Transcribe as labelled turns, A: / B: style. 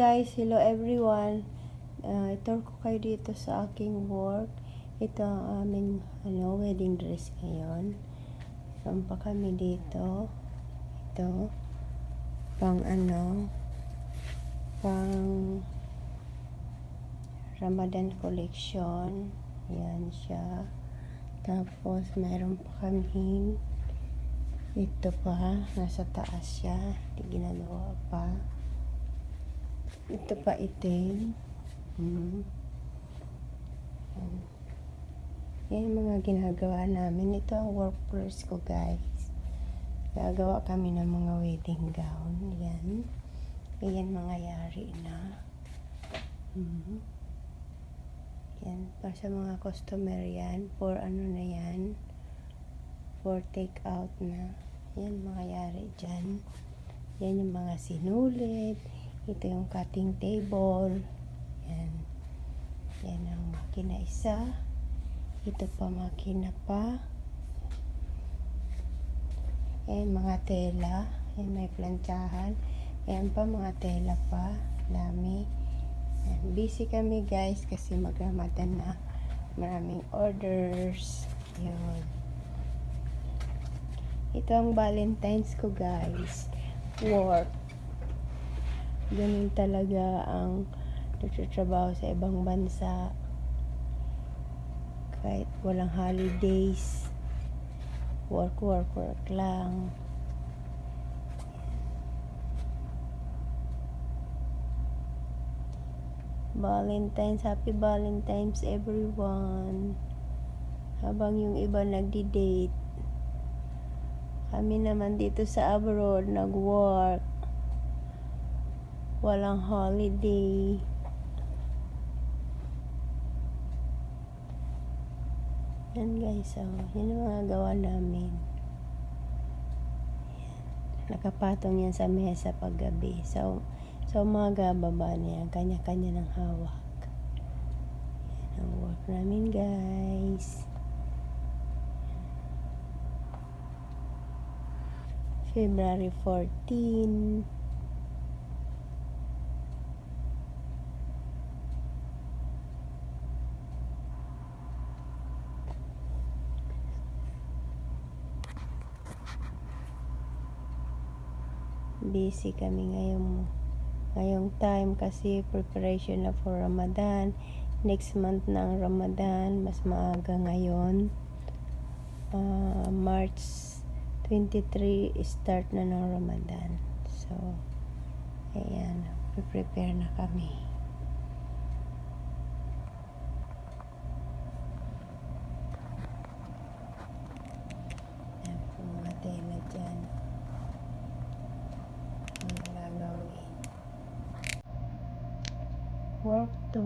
A: guys, hello everyone. Ito ko kayo dito sa aking work. Ito ang aming wedding dress ngayon. Meron pa kami dito. Ito pang pang Ramadan collection. Yan siya. Tapos meron pa kami ito pa, nasa taas siya, hindi ginagawa pa. Ito pa itim. Yan mga ginagawa namin. Ito ang work place ko, guys. Gagawa kami ng mga wedding gown. Yan. Yan mga yari na. Yan. Para sa mga customer yan. For na yan. For take out na. Yan mga yari dyan. Yan yung mga sinulit. Ito yung cutting table. Yan. Yan ang makina isa. Ito pa makina pa. Yan mga tela. Yan may plantsahan. Yan pa mga tela pa. Dami. Yan. Busy kami guys kasi mag-Ramadan na. Maraming orders. Yun. Ito ang Valentine's ko guys. Work. Ganun talaga ang nagtatrabaho sa ibang bansa. Kahit walang holidays. Work lang. Valentine's, happy Valentine's everyone. Habang yung iba nagdi-date, kami naman dito sa abroad nag-work. Walang holiday. Yan guys, yan ang mga gawa namin. Yan. Nakapatong yan sa mesa paggabi. So umaga, baba na yan. Kanya-kanya ng hawak. Yan ang work namin guys. February 14. Busy kami ngayong time kasi preparation na for Ramadan. Next month na ang Ramadan. Mas maaga ngayon. March 23 start na ng Ramadan. So, ayan. Prepare na kami. Ayan po mga tela dyan. Ang gagawin. Work to